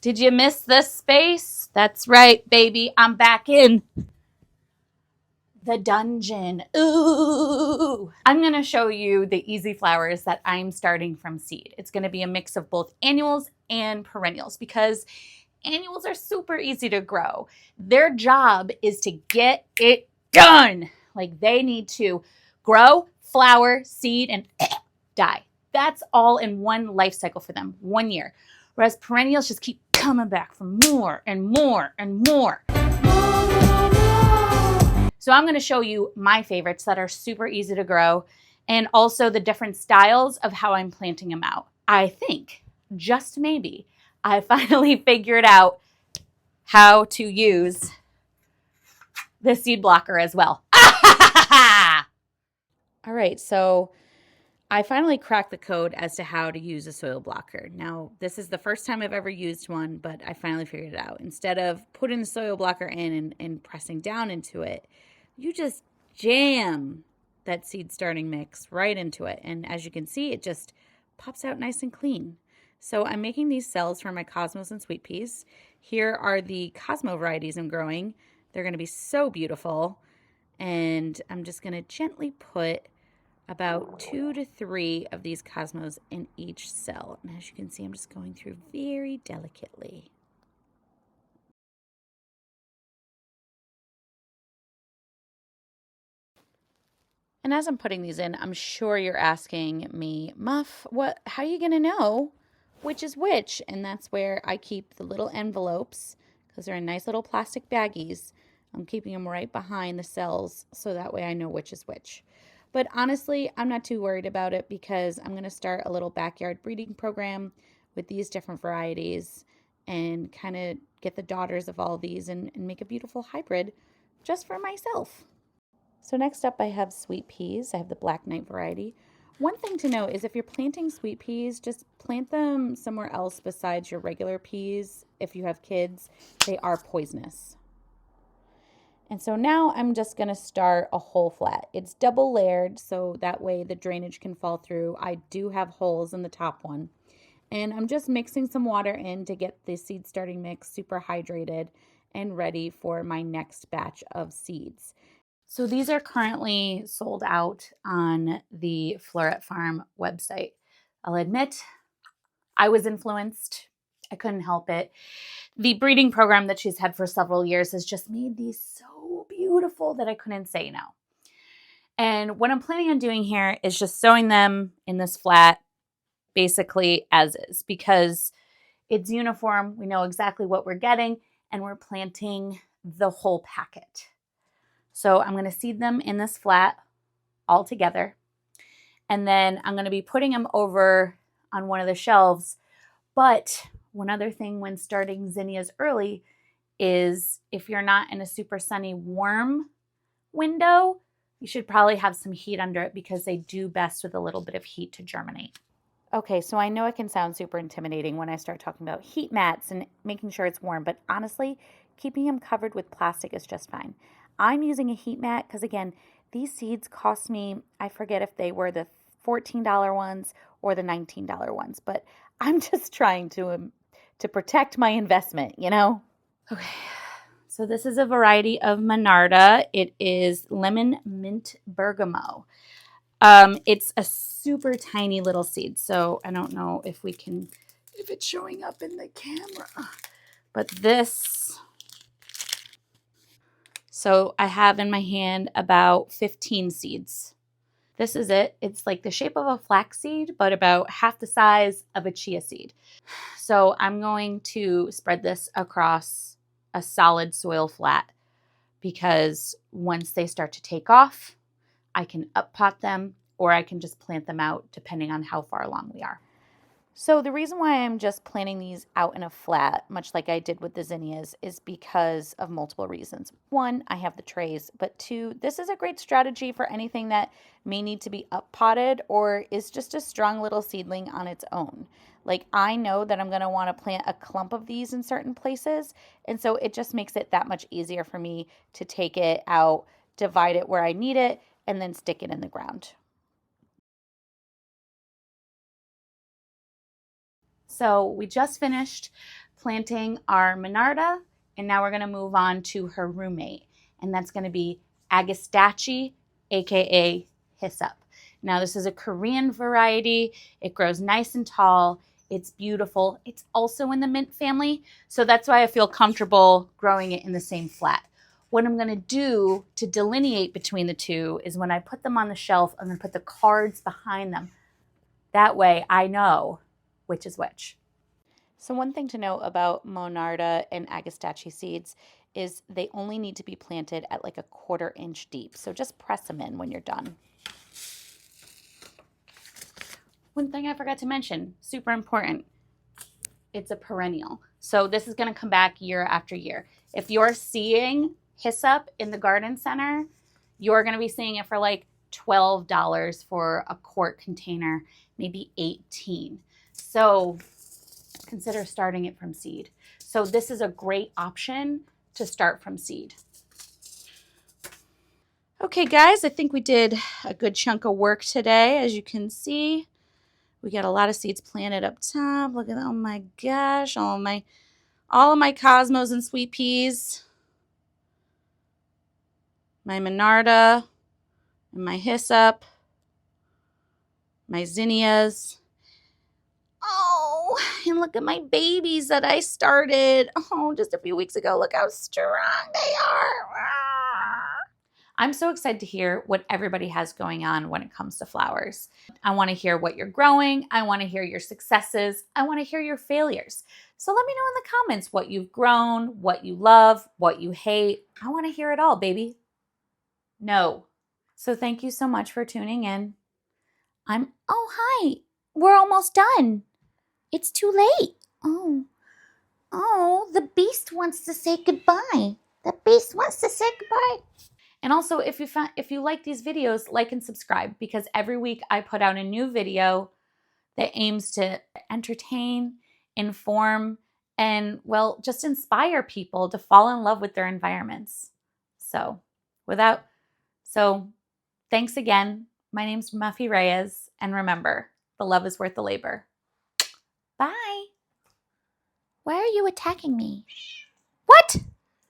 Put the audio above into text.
Did you miss this space? That's right, baby. I'm back in the dungeon. Ooh. I'm going to show you the easy flowers that I'm starting from seed. It's going to be a mix of both annuals and perennials because annuals are super easy to grow. Their job is to get it done. Like they need to grow, flower, seed, and die. That's all in one life cycle for them, 1 year. Whereas perennials just keep coming back for more and more and more. So I'm going to show you my favorites that are super easy to grow and also the different styles of how I'm planting them out. I think, just maybe, I finally figured out how to use the seed blocker as well. All right, so I finally cracked the code as to how to use a soil blocker. Now, this is the first time I've ever used one, but I finally figured it out. Instead of putting the soil blocker in and pressing down into it, you just jam that seed starting mix right into it. And as you can see, it just pops out nice and clean. So I'm making these cells for my cosmos and sweet peas. Here are the Cosmo varieties I'm growing. They're going to be so beautiful. And I'm just going to gently put about 2 to 3 of these cosmos in each cell. And as you can see, I'm just going through very delicately. And as I'm putting these in, I'm sure you're asking me, Muff, how are you going to know which is which? And that's where I keep the little envelopes because they're in nice little plastic baggies. I'm keeping them right behind the cells so that way I know which is which. But honestly, I'm not too worried about it because I'm going to start a little backyard breeding program with these different varieties and kind of get the daughters of all these and make a beautiful hybrid just for myself. So next up I have sweet peas. I have the Black Knight variety. One thing to note is if you're planting sweet peas, just plant them somewhere else besides your regular peas. If you have kids, they are poisonous. And so now I'm just going to start a whole flat. It's double layered so that way the drainage can fall through. I do have holes in the top one. And I'm just mixing some water in to get the seed starting mix super hydrated and ready for my next batch of seeds. So these are currently sold out on the Floret Farm website. I'll admit, I was influenced. I couldn't help it. The breeding program that she's had for several years has just made these so beautiful that I couldn't say no. And what I'm planning on doing here is just sewing them in this flat, basically as is, because it's uniform. We know exactly what we're getting, and we're planting the whole packet. So I'm going to seed them in this flat all together. And then I'm going to be putting them over on one of the shelves. But one other thing when starting zinnias early is if you're not in a super sunny, warm window, you should probably have some heat under it because they do best with a little bit of heat to germinate. Okay, so I know it can sound super intimidating when I start talking about heat mats and making sure it's warm, but honestly, keeping them covered with plastic is just fine. I'm using a heat mat because, again, these seeds cost me, I forget if they were the $14 ones or the $19 ones, but I'm just trying to protect my investment, you know? Okay, so this is a variety of Monarda. It is lemon mint bergamot. It's a super tiny little seed, so I don't know if it's showing up in the camera, but so I have in my hand about 15 seeds. This is it. It's like the shape of a flax seed, but about half the size of a chia seed. So I'm going to spread this across a solid soil flat because once they start to take off, I can up pot them or I can just plant them out depending on how far along we are. So the reason why I'm just planting these out in a flat, much like I did with the zinnias, is because of multiple reasons. One, I have the trays, but two, this is a great strategy for anything that may need to be up potted or is just a strong little seedling on its own. Like I know that I'm going to want to plant a clump of these in certain places, and so it just makes it that much easier for me to take it out, divide it where I need it, and then stick it in the ground. So we just finished planting our Monarda, and now we're going to move on to her roommate, and that's going to be Agastache, aka Hyssop. Now, this is a Korean variety. It grows nice and tall. It's beautiful. It's also in the mint family, so that's why I feel comfortable growing it in the same flat. What I'm going to do to delineate between the two is when I put them on the shelf, I'm going to put the cards behind them. That way I know which is which. So one thing to know about Monarda and Agastache seeds is they only need to be planted at like a 1/4 inch deep. So just press them in when you're done. One thing I forgot to mention, super important, it's a perennial. So this is going to come back year after year. If you're seeing Hyssop in the garden center, you're going to be seeing it for like $12 for a quart container, maybe 18. So consider starting it from seed. So this is a great option to start from seed. Okay, guys, I think we did a good chunk of work today. As you can see, we got a lot of seeds planted up top. Look at that. Oh my gosh, all of my cosmos and sweet peas, my Monarda, and my Hyssop, my zinnias. Oh, and look at my babies that I started just a few weeks ago. Look how strong they are. I'm so excited to hear what everybody has going on when it comes to flowers. I want to hear what you're growing. I want to hear your successes. I want to hear your failures. So let me know in the comments what you've grown, what you love, what you hate. I want to hear it all, baby. No. So thank you so much for tuning in. Oh, hi. We're almost done. It's too late. Oh, the beast wants to say goodbye. The beast wants to say goodbye. And also, if you like these videos, like and subscribe, because every week I put out a new video that aims to entertain, inform, and, well, just inspire people to fall in love with their environments. So thanks again. My name's Muffy Reyes, and remember, the love is worth the labor. Bye. Why are you attacking me? What?